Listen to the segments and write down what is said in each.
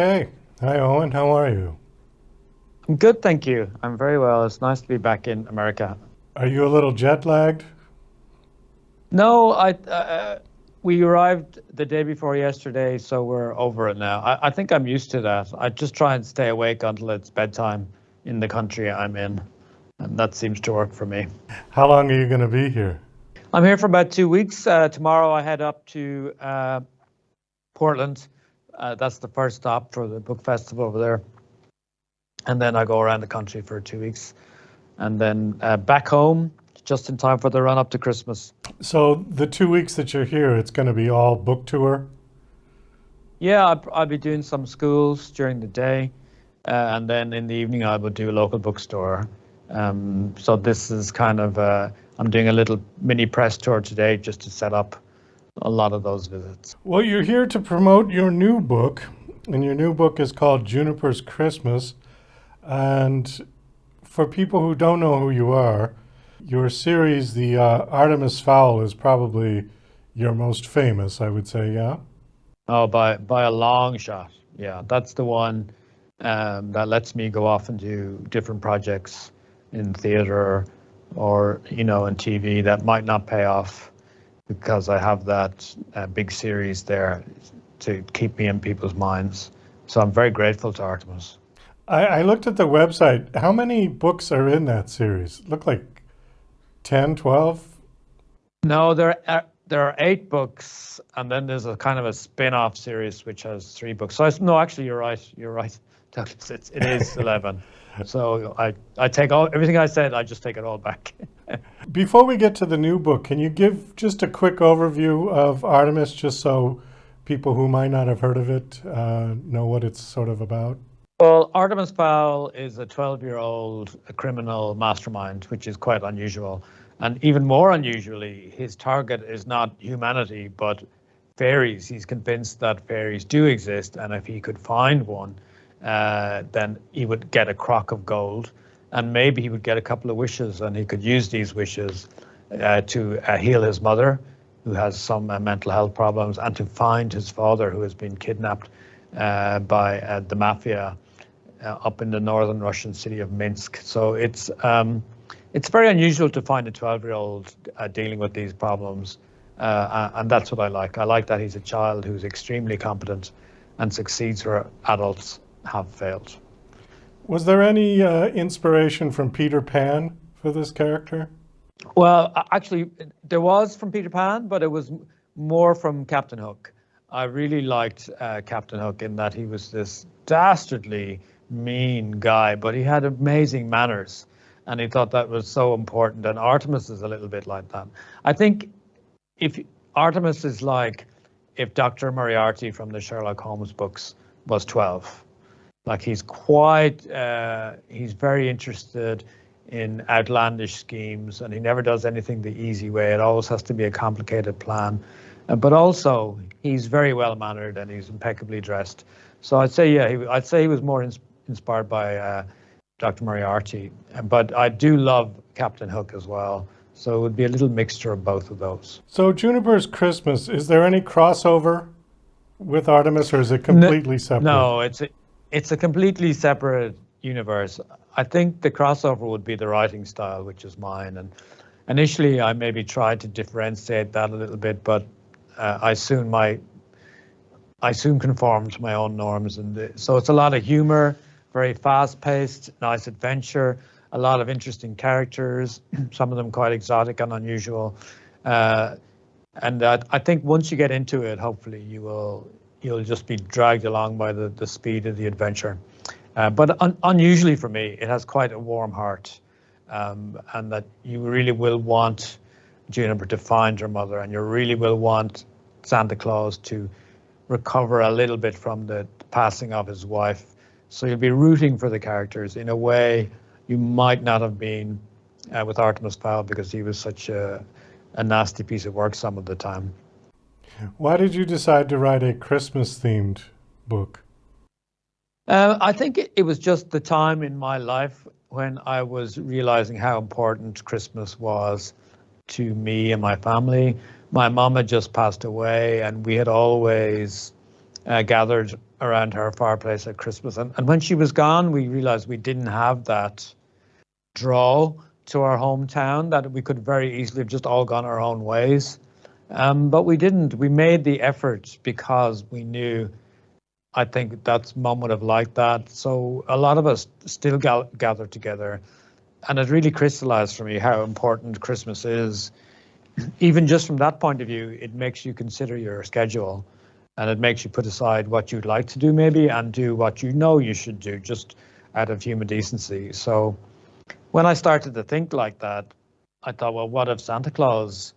Okay. Hi, Owen. How are you? I'm good, thank you. I'm very well. It's nice to be back in America. Are you a little jet lagged? No, we arrived the day before yesterday, so we're over it now. I think I'm used to that. I just try and stay awake until it's bedtime in the country I'm in, and that seems to work for me. How long are you going to be here? I'm here for about 2 weeks. Tomorrow I head up to Portland. That's the first stop for the book festival over there, and then I go around the country for 2 weeks, and then back home just in time for the run up to Christmas. So, the 2 weeks that you're here, it's going to be all book tour? Yeah, I'll be doing some schools during the day, and then in the evening I will do a local bookstore. So this is kind of I'm doing a little mini press tour today just to set up a lot of those visits. Well, you're here to promote your new book, and your new book is called Juniper's Christmas. And for people who don't know who you are, your series, the Artemis Fowl, is probably your most famous, I would say, yeah? Oh, by a long shot. Yeah, that's the one that lets me go off and do different projects in theater or in TV that might not pay off because I have that big series there to keep me in people's minds. So I'm very grateful to Artemis. I looked at the website. How many books are in that series? Look like 10, 12? No, there are 8 books, and then there's a kind of a spin-off series which has 3 books. So no, actually, you're right. You're right. Douglas. It is 11. So I take all everything I said. I just take it all back. Before we get to the new book, can you give just a quick overview of Artemis, just so people who might not have heard of it know what it's sort of about? Well, Artemis Fowl is a 12-year-old criminal mastermind, which is quite unusual. And even more unusually, his target is not humanity, but fairies. He's convinced that fairies do exist, and if he could find one, then he would get a crock of gold, and maybe he would get a couple of wishes, and he could use these wishes to heal his mother, who has some mental health problems, and to find his father, who has been kidnapped by the mafia up in the northern Russian city of Minsk. So it's very unusual to find a 12-year-old dealing with these problems, and that's what I like. I like that he's a child who's extremely competent and succeeds where adults have failed. Was there any inspiration from Peter Pan for this character? Well, actually, there was from Peter Pan, but it was more from Captain Hook. I really liked Captain Hook in that he was this dastardly mean guy, but he had amazing manners, and he thought that was so important. And Artemis is a little bit like that. I think if Artemis is like if Dr. Moriarty from the Sherlock Holmes books was 12. Like he's very interested in outlandish schemes, and he never does anything the easy way. It always has to be a complicated plan. But also, he's very well mannered and he's impeccably dressed. So I'd say, yeah, I'd say he was more inspired by Dr. Moriarty. But I do love Captain Hook as well. So it would be a little mixture of both of those. So, Juniper's Christmas, is there any crossover with Artemis, or is it No, completely separate? no, it's a completely separate universe. I think the crossover would be the writing style, which is mine. And initially, I maybe tried to differentiate that a little bit, but I soon conformed to my own norms, and so it's a lot of humor, very fast-paced, nice adventure, a lot of interesting characters, some of them quite exotic and unusual. Uh, and I think once you get into it, hopefully you'll just be dragged along by the speed of the adventure. But unusually for me, it has quite a warm heart, and that you really will want Juniper to find her mother, and you really will want Santa Claus to recover a little bit from the passing of his wife. So you'll be rooting for the characters in a way you might not have been with Artemis Fowl, because he was such a nasty piece of work some of the time. Why did you decide to write a Christmas themed book? I think it was just the time in my life when I was realizing how important Christmas was to me and my family. My mom had just passed away, and we had always gathered around her fireplace at Christmas. And when she was gone, we realized we didn't have that draw to our hometown, that we could very easily have just all gone our own ways. But we didn't. We made the effort because we knew, I think that's mum would have liked that. So a lot of us still gathered together. And it really crystallized for me how important Christmas is. Even just from that point of view, it makes you consider your schedule, and it makes you put aside what you'd like to do maybe and do what you know you should do, just out of human decency. So when I started to think like that, I thought, well, what if Santa Claus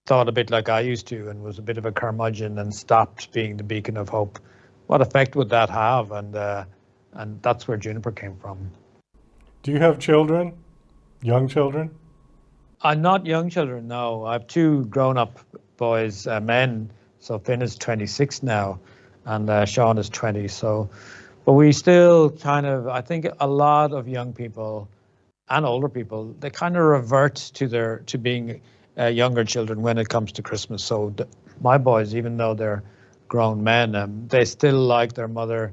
thought a bit like I used to and was a bit of a curmudgeon and stopped being the beacon of hope? What effect would that have? And that's where Juniper came from. Do you have children? Young children? Not young children, no. I have two grown-up boys, men. So Finn is 26 now, and Sean is 20. So, but we still kind of, I think a lot of young people and older people, they kind of revert to being younger children when it comes to Christmas. So my boys, even though they're grown men, they still like their mother,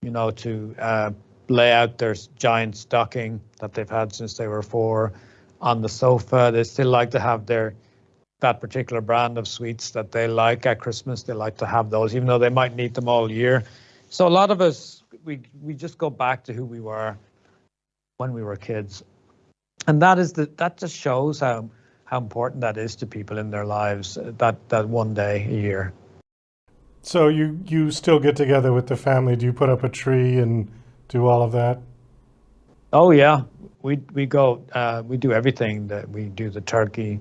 to lay out their giant stocking that they've had since they were 4 on the sofa. They still like to have that particular brand of sweets that they like at Christmas. They like to have those, even though they might need them all year. So a lot of us, we just go back to who we were when we were kids, and that just shows how important that is to people in their lives. That one day a year. So you still get together with the family? Do you put up a tree and do all of that? Oh yeah, we go. We do everything. That we do the turkey,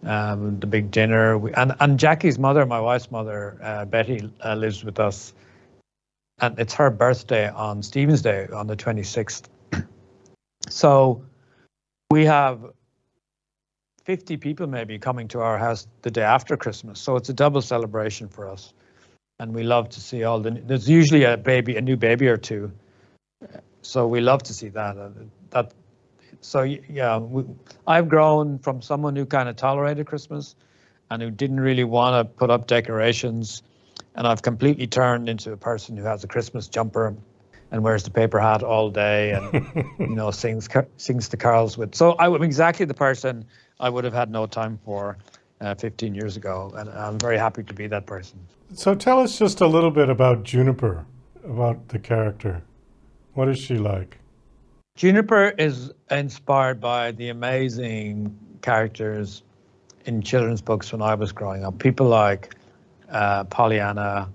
the big dinner. And Jackie's mother, my wife's mother, Betty, lives with us, and it's her birthday on Stephen's Day on the 26th. So we have 50 people maybe coming to our house the day after Christmas. So it's a double celebration for us, and we love to see there's usually a new baby or two. So we love to see that. So yeah, I've grown from someone who kind of tolerated Christmas and who didn't really want to put up decorations, and I've completely turned into a person who has a Christmas jumper and wears the paper hat all day and sings the carols with. So I'm exactly the person I would have had no time for 15 years ago, and I'm very happy to be that person. So tell us just a little bit about Juniper, about the character. What is she like? Juniper is inspired by the amazing characters in children's books when I was growing up. People like Pollyanna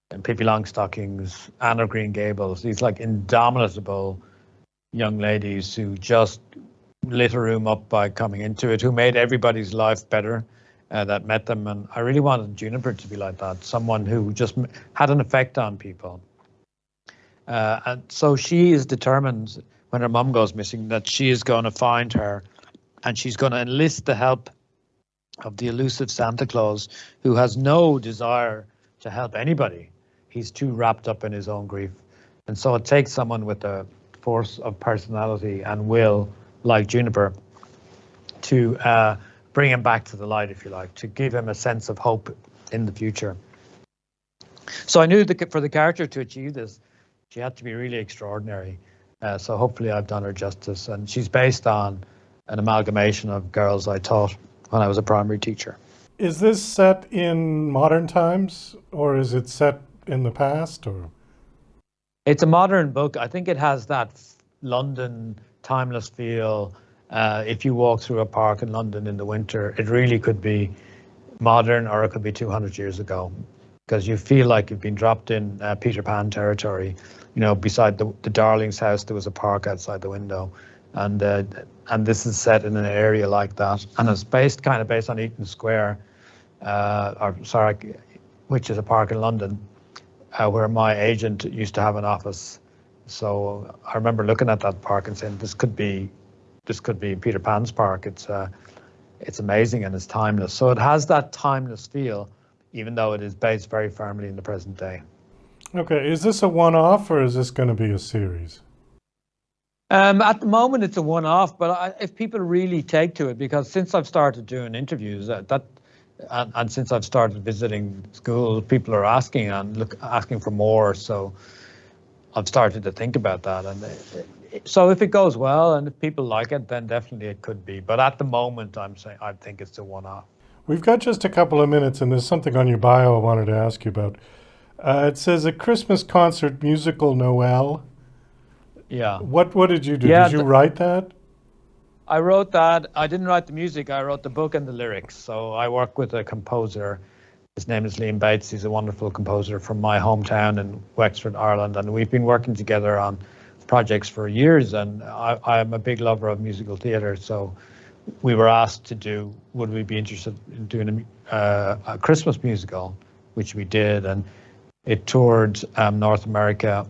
and Pippi Longstockings, Anne of Green Gables, these like indomitable young ladies who just lit a room up by coming into it, who made everybody's life better that met them. And I really wanted Juniper to be like that, someone who just had an effect on people. And so she is determined when her mum goes missing that she is going to find her, and she's going to enlist the help of the elusive Santa Claus, who has no desire to help anybody. He's too wrapped up in his own grief. And so it takes someone with a force of personality and will, like Juniper, to bring him back to the light, if you like, to give him a sense of hope in the future. So I knew that for the character to achieve this, she had to be really extraordinary. So hopefully I've done her justice. And she's based on an amalgamation of girls I taught when I was a primary teacher. Is this set in modern times, or is it set in the past? Or it's a modern book. I think it has that London timeless feel. If you walk through a park in London in the winter, it really could be modern, or it could be 200 years ago, because you feel like you've been dropped in Peter Pan territory. Beside the Darling's house, there was a park outside the window, and this is set in an area like that, and it's based on Eaton Square, which is a park in London, where my agent used to have an office. So I remember looking at that park and saying, this could be Peter Pan's park. It's amazing and it's timeless. So it has that timeless feel, even though it is based very firmly in the present day. Okay, is this a one-off, or is this going to be a series? At the moment, it's a one-off, but if people really take to it, because since I've started doing interviews, and since I've started visiting schools, people are asking for more. So I've started to think about that. And so if it goes well and if people like it, then definitely it could be. But at the moment, I think it's a one-off. We've got just a couple of minutes, and there's something on your bio I wanted to ask you about. It says a Christmas concert musical Noel. Yeah. What did you do? Yeah, Did you write that? I wrote that. I didn't write the music. I wrote the book and the lyrics. So I work with a composer. His name is Liam Bates. He's a wonderful composer from my hometown in Wexford, Ireland. And we've been working together on projects for years. And I'm a big lover of musical theatre. So we were asked would we be interested in doing a Christmas musical, which we did. And it toured North America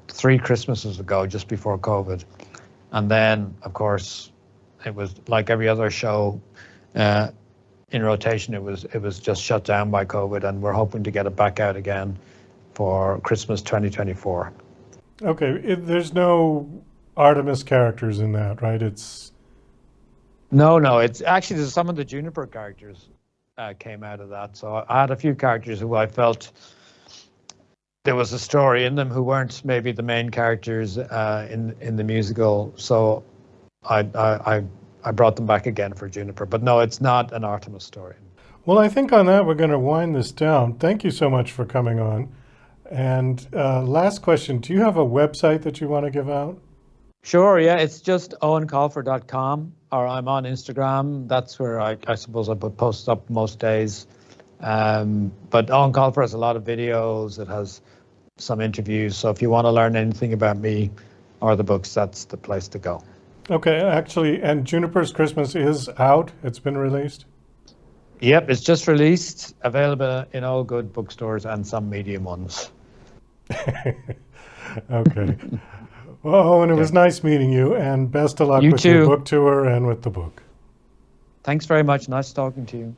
3 Christmases ago, just before COVID. And then, of course, it was like every other show in rotation. It was just shut down by COVID, and we're hoping to get it back out again for Christmas 2024. Okay, there's no Artemis characters in that, right? No, it's actually some of the Juniper characters came out of that. So I had a few characters who I felt there was a story in them who weren't maybe the main characters in the musical. So I brought them back again for Juniper. But no, it's not an Artemis story. Well, I think on that we're going to wind this down. Thank you so much for coming on. And last question, do you have a website that you want to give out? Sure, yeah, it's just owencolfer.com, or I'm on Instagram. That's where I suppose I put posts up most days. But Eoin Colfer has a lot of videos. It has some interviews. So if you want to learn anything about me or the books, that's the place to go. Okay, actually, and Juniper's Christmas is out. It's been released. Yep, it's just released, available in all good bookstores and some medium ones. Okay. Well, Owen, it was nice meeting you, and best of luck You with your too. book tour and with the book. Thanks very much. Nice talking to you.